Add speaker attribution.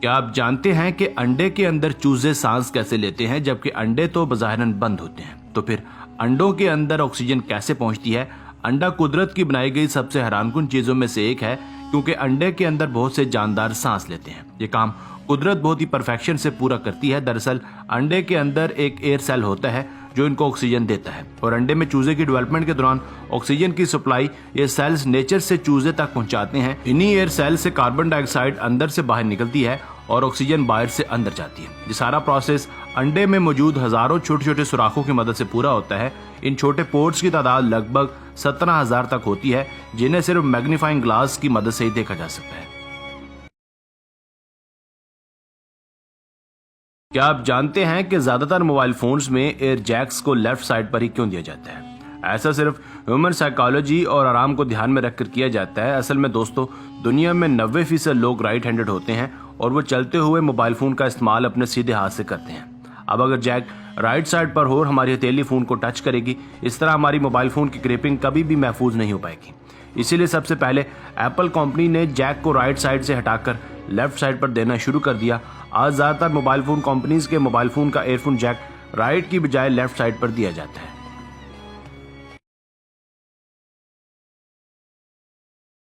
Speaker 1: क्या आप जानते हैं कि अंडे के अंदर चूजे सांस कैसे लेते हैं, जबकि अंडे तो बज़ाहिरन बंद होते हैं। तो फिर अंडों के अंदर ऑक्सीजन कैसे पहुंचती है? अंडा कुदरत की बनाई गई सबसे हैरानकुन चीजों में से एक है, क्योंकि अंडे के अंदर बहुत से जानदार सांस लेते हैं। ये काम कुदरत बहुत ही परफेक्शन से पूरा करती है। दरअसल अंडे के अंदर एक एयर सेल होता है जो इनको ऑक्सीजन देता है, और अंडे में चूजे की डेवलपमेंट के दौरान ऑक्सीजन की सप्लाई ये सेल्स नेचर से चूजे तक पहुंचाते हैं। इन्हीं एयर सेल से कार्बन डाइऑक्साइड अंदर से बाहर निकलती है और ऑक्सीजन बाहर से अंदर जाती है। ये सारा प्रोसेस अंडे में मौजूद हजारों छोटे छोटे सुराखों की मदद से पूरा होता है। इन छोटे पोर्ट्स की तादाद लगभग 17,000 तक होती है, जिन्हें सिर्फ मैग्नीफाइंग ग्लास की मदद से ही देखा जा सकता है। क्या आप जानते हैं कि ज्यादातर मोबाइल फोन्स में एयर जैक्स को लेफ्ट साइड पर ही क्यों दिया जाता है? ऐसा सिर्फ ह्यूमन साइकोलॉजी और आराम को ध्यान में रखकर किया जाता है। असल में दोस्तों, दुनिया में 90% लोग राइट हैंडेड होते हैं और वो चलते हुए मोबाइल फोन का इस्तेमाल अपने सीधे हाथ से करते हैं। अब अगर जैक राइट साइड पर हो और हमारी हथेली फोन को टच करेगी, इस तरह हमारी मोबाइल फोन की ग्रिपिंग कभी भी महफूज नहीं हो पाएगी। इसीलिए सबसे पहले एप्पल कंपनी ने जैक को राइट साइड से हटाकर लेफ्ट साइड पर देना शुरू कर दिया। आज ज्यादातर मोबाइल फोन कंपनीज के मोबाइल फोन का एयरफोन जैक राइट की बजाय लेफ्ट साइड पर दिया जाता है।